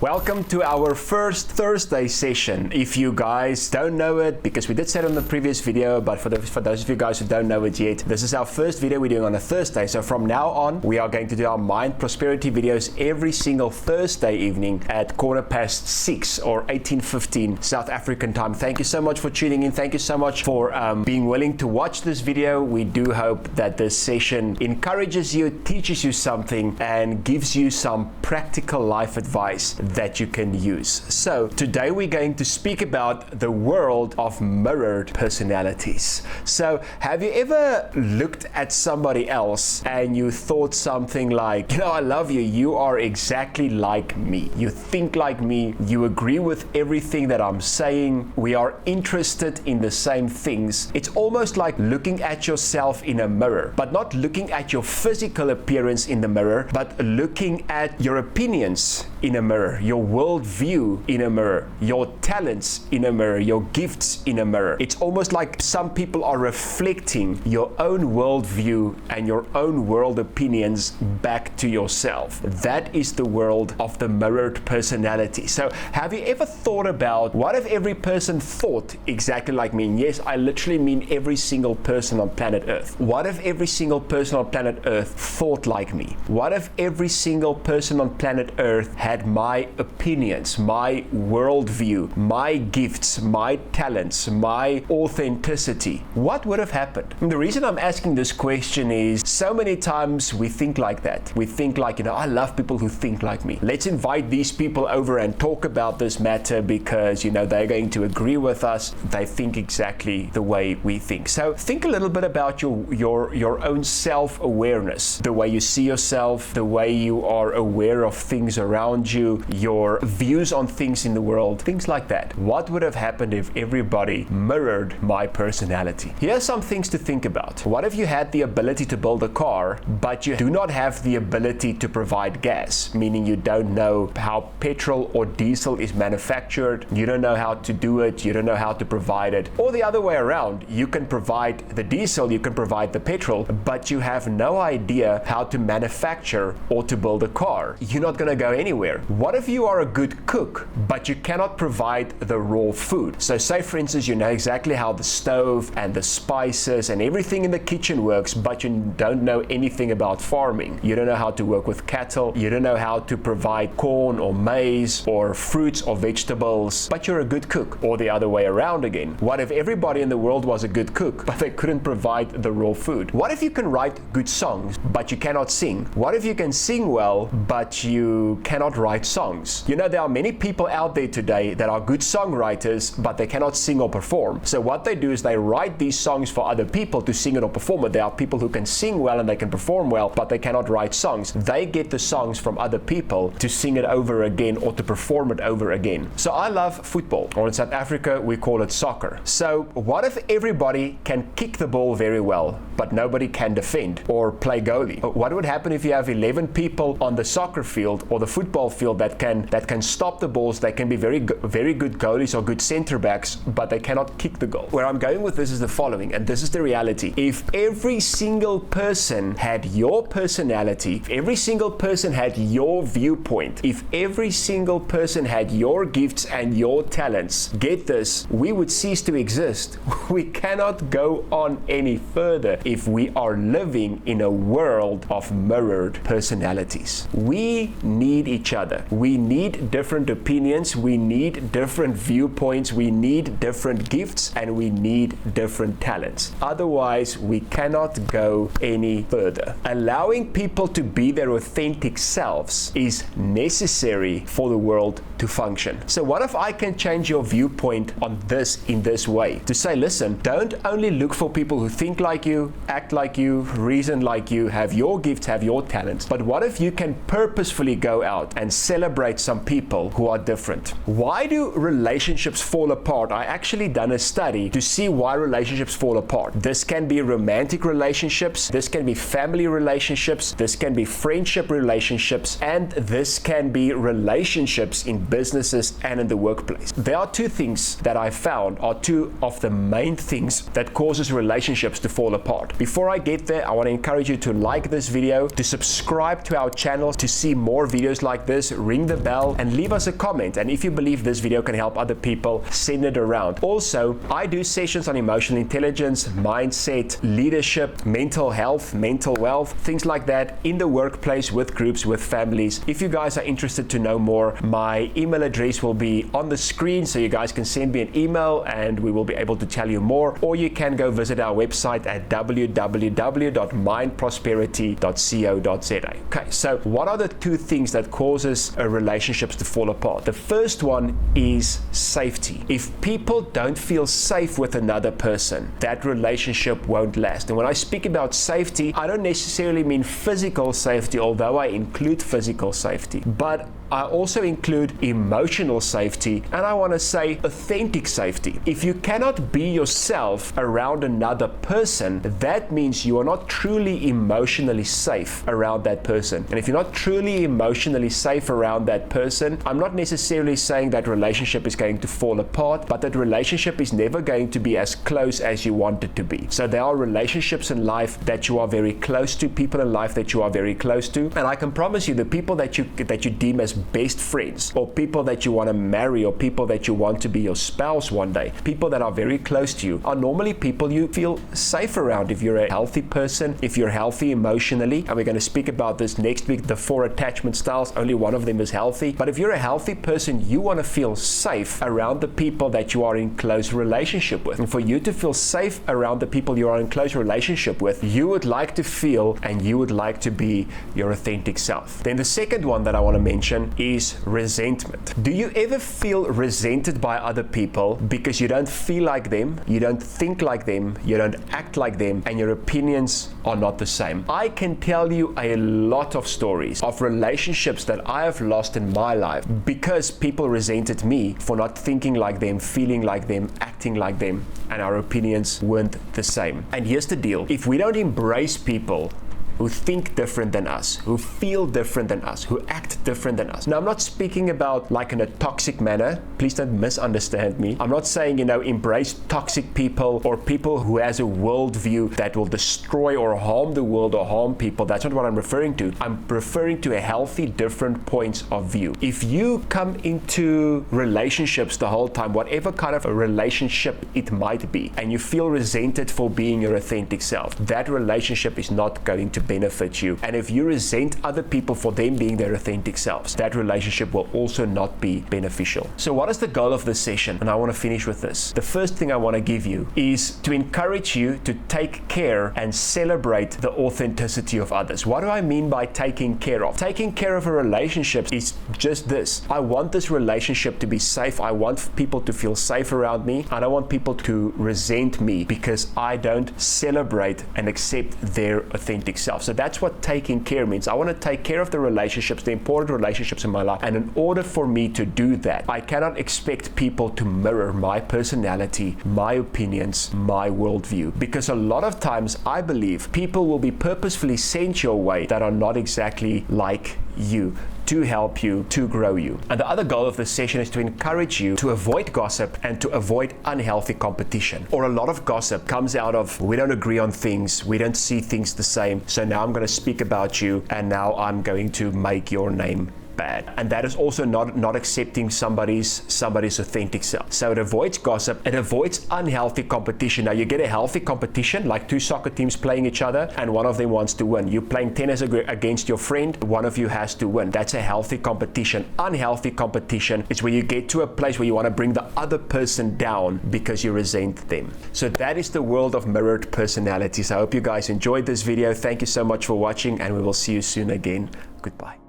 Welcome to our first Thursday session. If you guys don't know it, because we did say it on the previous video, but for those of you guys who don't know it yet, this is our first video we're doing on a Thursday. So from now on, we are going to do our Mind Prosperity videos every single Thursday evening at 6:15 or 18:15 South African time. Thank you so much for tuning in. Thank you so much for being willing to watch this video. We do hope that this session encourages you, teaches you something, and gives you some practical life advice that you can use. So today we're going to speak about the world of mirrored personalities. So have you ever looked at somebody else and you thought something like, I love you, you are exactly like me. You think like me, you agree with everything that I'm saying, we are interested in the same things. It's almost like looking at yourself in a mirror, but not looking at your physical appearance in the mirror, but looking at your opinions in a mirror, your worldview in a mirror, your talents in a mirror, your gifts in a mirror. It's almost like some people are reflecting your own worldview and your own world opinions back to yourself. That is the world of the mirrored personality. So have you ever thought about, what if every person thought exactly like me? And yes, I literally mean every single person on planet Earth. What if every single person on planet Earth thought like me? What if every single person on planet Earth had my opinions, my worldview, my gifts, my talents, my authenticity? What would have happened? And the reason I'm asking this question is so many times we think like that. We think like, I love people who think like me. Let's invite these people over and talk about this matter because, they're going to agree with us. They think exactly the way we think. So think a little bit about your own self-awareness, the way you see yourself, the way you are aware of things around you, your views on things in the world, things like that. What would have happened if everybody mirrored my personality? Here are some things to think about. What if you had the ability to build a car, but you do not have the ability to provide gas, meaning you don't know how petrol or diesel is manufactured, you don't know how to do it, you don't know how to provide it, or the other way around, you can provide the diesel, you can provide the petrol, but you have no idea how to manufacture or to build a car. You're not going to go anywhere. What if you are a good cook, but you cannot provide the raw food? So say for instance, you know exactly how the stove and the spices and everything in the kitchen works, but you don't know anything about farming. You don't know how to work with cattle. You don't know how to provide corn or maize or fruits or vegetables, but you're a good cook. Or the other way around again. What if everybody in the world was a good cook, but they couldn't provide the raw food? What if you can write good songs, but you cannot sing? What if you can sing well, but you cannot write songs? There are many people out there today that are good songwriters, but they cannot sing or perform. So what they do is they write these songs for other people to sing it or perform it. There are people who can sing well and they can perform well, but they cannot write songs. They get the songs from other people to sing it over again or to perform it over again. So I love football, or in South Africa we call it soccer. So what if everybody can kick the ball very well, but nobody can defend or play goalie? What would happen if you have 11 people on the soccer field or the football field that can stop the balls? They can be very good goalies or good center backs, but they cannot kick the goal. Where I'm going with this is the following, and this is the reality. If every single person had your personality, if every single person had your viewpoint, if every single person had your gifts and your talents, get this, we would cease to exist. We cannot go on any further if we are living in a world of mirrored personalities. We need each other. We need different opinions, we need different viewpoints, we need different gifts, and we need different talents. Otherwise, we cannot go any further. Allowing people to be their authentic selves is necessary for the world to function. So what if I can change your viewpoint on this in this way? To say, listen, don't only look for people who think like you, act like you, reason like you, have your gifts, have your talents, but what if you can purposefully go out and celebrate some people who are different? Why do relationships fall apart? I actually done a study to see why relationships fall apart. This can be romantic relationships, this can be family relationships, this can be friendship relationships, and this can be relationships in businesses and in the workplace. There are two things that I found are two of the main things that causes relationships to fall apart. Before I get there, I want to encourage you to like this video, to subscribe to our channel to see more videos like this. this, ring the bell and leave us a comment. And if you believe this video can help other people, send it around. Also, I do sessions on emotional intelligence, mindset, leadership, mental health, mental wealth, things like that in the workplace, with groups, with families. If you guys are interested to know more, my email address will be on the screen, so you guys can send me an email and we will be able to tell you more, or you can go visit our website at www.mindprosperity.co.za. Okay, so what are the two things that causes relationships to fall apart? The first one is safety. If people don't feel safe with another person, that relationship won't last. And when I speak about safety, I don't necessarily mean physical safety, although I include physical safety, but I also include emotional safety, and I want to say authentic safety. If you cannot be yourself around another person, that means you are not truly emotionally safe around that person. And if you're not truly emotionally safe around that person, I'm not necessarily saying that relationship is going to fall apart, but that relationship is never going to be as close as you want it to be. So there are relationships in life that you are very close to, people in life that you are very close to, and I can promise you the people that you deem as best friends, or people that you want to marry, or people that you want to be your spouse one day, people that are very close to you, are normally people you feel safe around. If you're a healthy person, if you're healthy emotionally, and we're going to speak about this next week, the 4 attachment styles, only one of them is healthy, but if you're a healthy person, you want to feel safe around the people that you are in close relationship with. And for you to feel safe around the people you are in close relationship with, you would like to feel and you would like to be your authentic self. Then the second one that I want to mention is resentment. Do you ever feel resented by other people because you don't feel like them, you don't think like them, you don't act like them, and your opinions are not the same? I can tell you a lot of stories of relationships that I have lost in my life because people resented me for not thinking like them, feeling like them, acting like them, and our opinions weren't the same. And here's the deal: if we don't embrace people who think different than us, who feel different than us, who act different than us. Now, I'm not speaking about like in a toxic manner. Please don't misunderstand me. I'm not saying, embrace toxic people or people who has a worldview that will destroy or harm the world or harm people. That's not what I'm referring to. I'm referring to a healthy, different points of view. If you come into relationships the whole time, whatever kind of a relationship it might be, and you feel resented for being your authentic self, that relationship is not going to benefit you. And if you resent other people for them being their authentic selves, that relationship will also not be beneficial. So what is the goal of this session? And I want to finish with this. The first thing I want to give you is to encourage you to take care and celebrate the authenticity of others. What do I mean by taking care of? Taking care of a relationship is just this. I want this relationship to be safe. I want people to feel safe around me. I don't want people to resent me because I don't celebrate and accept their authentic self. So that's what taking care means. I want to take care of the relationships, the important relationships in my life. And in order for me to do that, I cannot expect people to mirror my personality, my opinions, my worldview. Because a lot of times I believe people will be purposefully sent your way that are not exactly like you, to help you, to grow you. And the other goal of this session is to encourage you to avoid gossip and to avoid unhealthy competition. Or a lot of gossip comes out of, we don't agree on things, we don't see things the same, so now I'm going to speak about you and now I'm going to make your name bad. And that is also not accepting somebody's authentic self. So it avoids gossip, it avoids unhealthy competition. Now you get a healthy competition, like two soccer teams playing each other and one of them wants to win. You're playing tennis against your friend, one of you has to win. That's a healthy competition. Unhealthy competition is where you get to a place where you want to bring the other person down because you resent them. So that is the world of mirrored personalities. I hope you guys enjoyed this video. Thank you so much for watching and we will see you soon again. Goodbye.